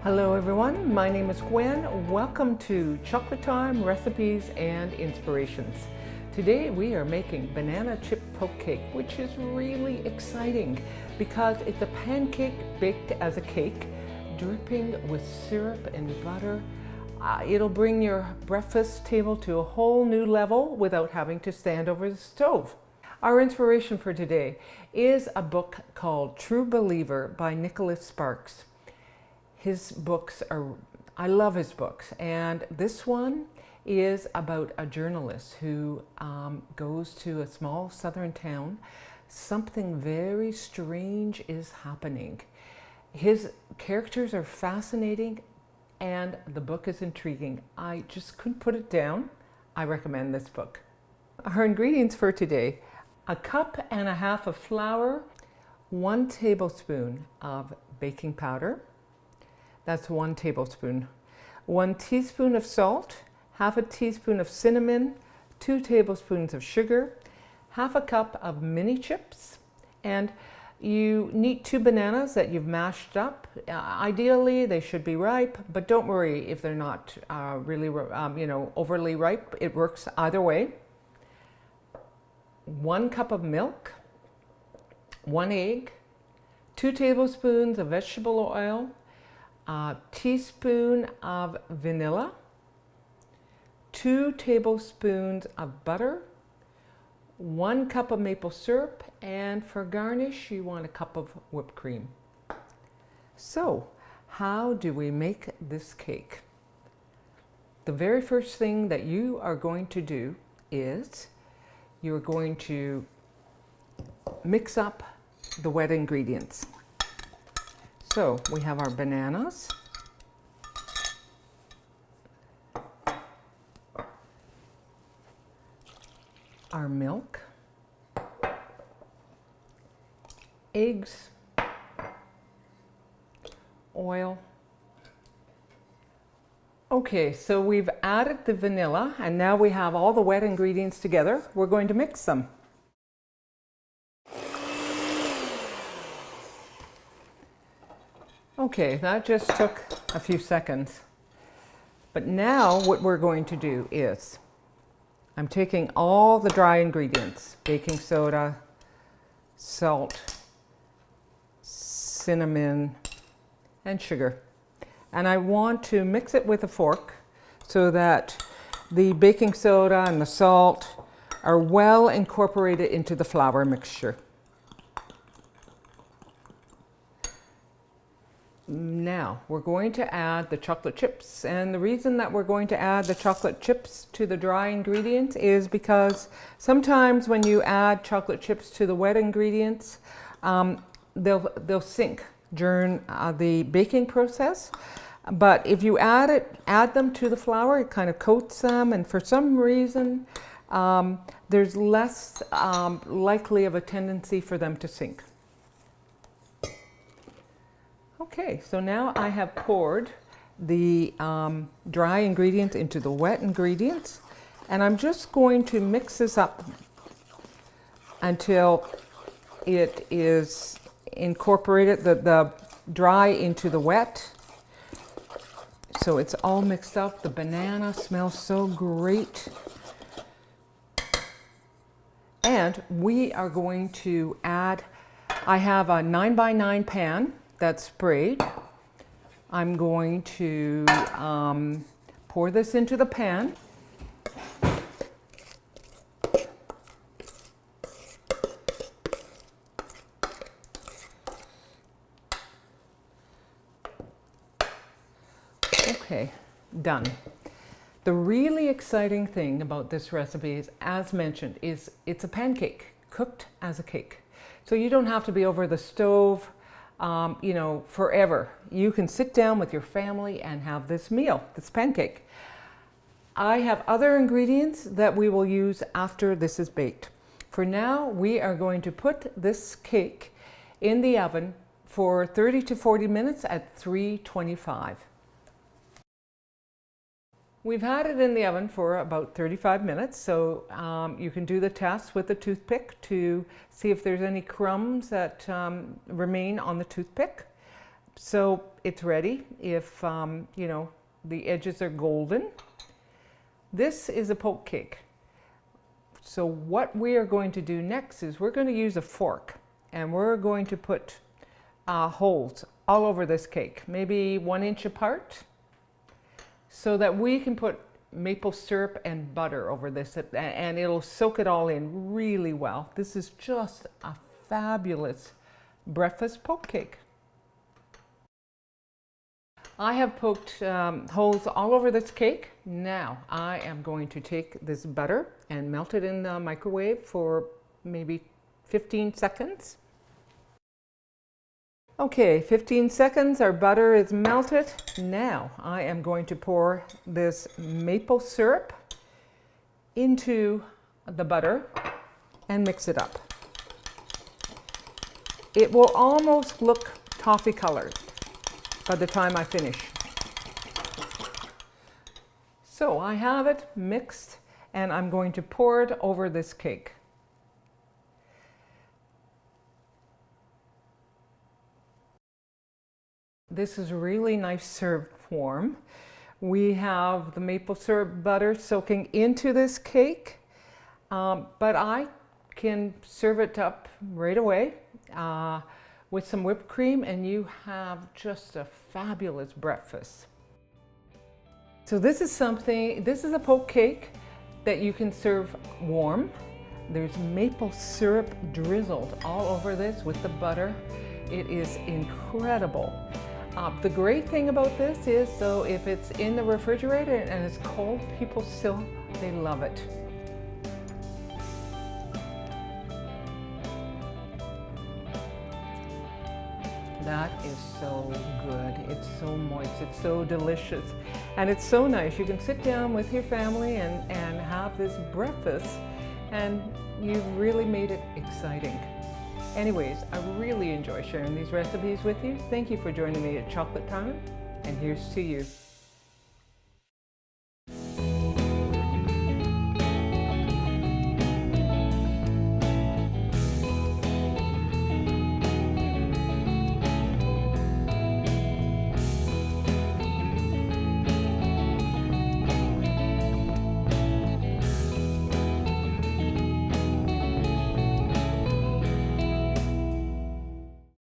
Hello everyone, my name is Gwen. Welcome to Chocolate Time Recipes and Inspirations. Today we are making banana chip poke cake, which is really exciting because it's a pancake baked as a cake, dripping with syrup and butter. It'll bring your breakfast table to a whole new level without having to stand over the stove. Our inspiration for today is a book called True Believer by Nicholas Sparks. His books I love his books, and this one is about a journalist who goes to a small southern town. Something very strange is happening. His characters are fascinating and the book is intriguing. I just couldn't put it down. I recommend this book. Our ingredients for today: 1.5 cups of flour, 1 tablespoon of baking powder. That's 1 tablespoon. 1 teaspoon of salt, 1/2 teaspoon of cinnamon, 2 tablespoons of sugar, 1/2 cup of mini chips, and you need 2 bananas that you've mashed up. Ideally, they should be ripe, but don't worry if they're not really, overly ripe. It works either way. 1 cup of milk, 1 egg, 2 tablespoons of vegetable oil, a teaspoon of vanilla, 2 tablespoons of butter, 1 cup of maple syrup, and for garnish you want 1 cup of whipped cream. So, how do we make this cake? The very first thing that you are going to do is you're going to mix up the wet ingredients. So we have our bananas, our milk, eggs, oil. Okay, so we've added the vanilla and now we have all the wet ingredients together. We're going to mix them. Okay, that just took a few seconds. But now what we're going to do is, I'm taking all the dry ingredients, baking soda, salt, cinnamon, and sugar. And I want to mix it with a fork so that the baking soda and the salt are well incorporated into the flour mixture. Now we're going to add the chocolate chips, and the reason that we're going to add the chocolate chips to the dry ingredients is because sometimes when you add chocolate chips to the wet ingredients, they'll sink during the baking process. But if you add them to the flour, it kind of coats them, and for some reason there's less likely of a tendency for them to sink. Okay, so now I have poured the dry ingredients into the wet ingredients, and I'm just going to mix this up until it is incorporated, the dry into the wet. So it's all mixed up. The banana smells so great. And we are going to add, I have a 9x9 pan that's sprayed. I'm going to pour this into the pan. Okay, done. The really exciting thing about this recipe is, as mentioned, is it's a pancake cooked as a cake. So you don't have to be over the stove forever. You can sit down with your family and have this meal, this pancake. I have other ingredients that we will use after this is baked. For now, we are going to put this cake in the oven for 30 to 40 minutes at 325. We've had it in the oven for about 35 minutes, so you can do the test with the toothpick to see if there's any crumbs that remain on the toothpick. So it's ready if, you know, the edges are golden. This is a poke cake. So what we are going to do next is we're going to use a fork, and we're going to put holes all over this cake, maybe 1 inch apart, so that we can put maple syrup and butter over this, and it'll soak it all in really well. This is just a fabulous breakfast poke cake. I have poked holes all over this cake. Now I am going to take this butter and melt it in the microwave for maybe 15 seconds. Okay, 15 seconds, our butter is melted. Now I am going to pour this maple syrup into the butter and mix it up. It will almost look toffee colored by the time I finish. So I have it mixed, and I'm going to pour it over this cake. This is really nice served form. We have the maple syrup butter soaking into this cake, but I can serve it up right away with some whipped cream, and you have just a fabulous breakfast. So this is a poke cake that you can serve warm. There's maple syrup drizzled all over this with the butter. It is incredible. The great thing about this is, so if it's in the refrigerator and it's cold, people still, they love it. That is so good. It's so moist. It's so delicious. And it's so nice. You can sit down with your family and have this breakfast, and you've really made it exciting. Anyways, I really enjoy sharing these recipes with you. Thank you for joining me at Chocolate Time, and here's to you.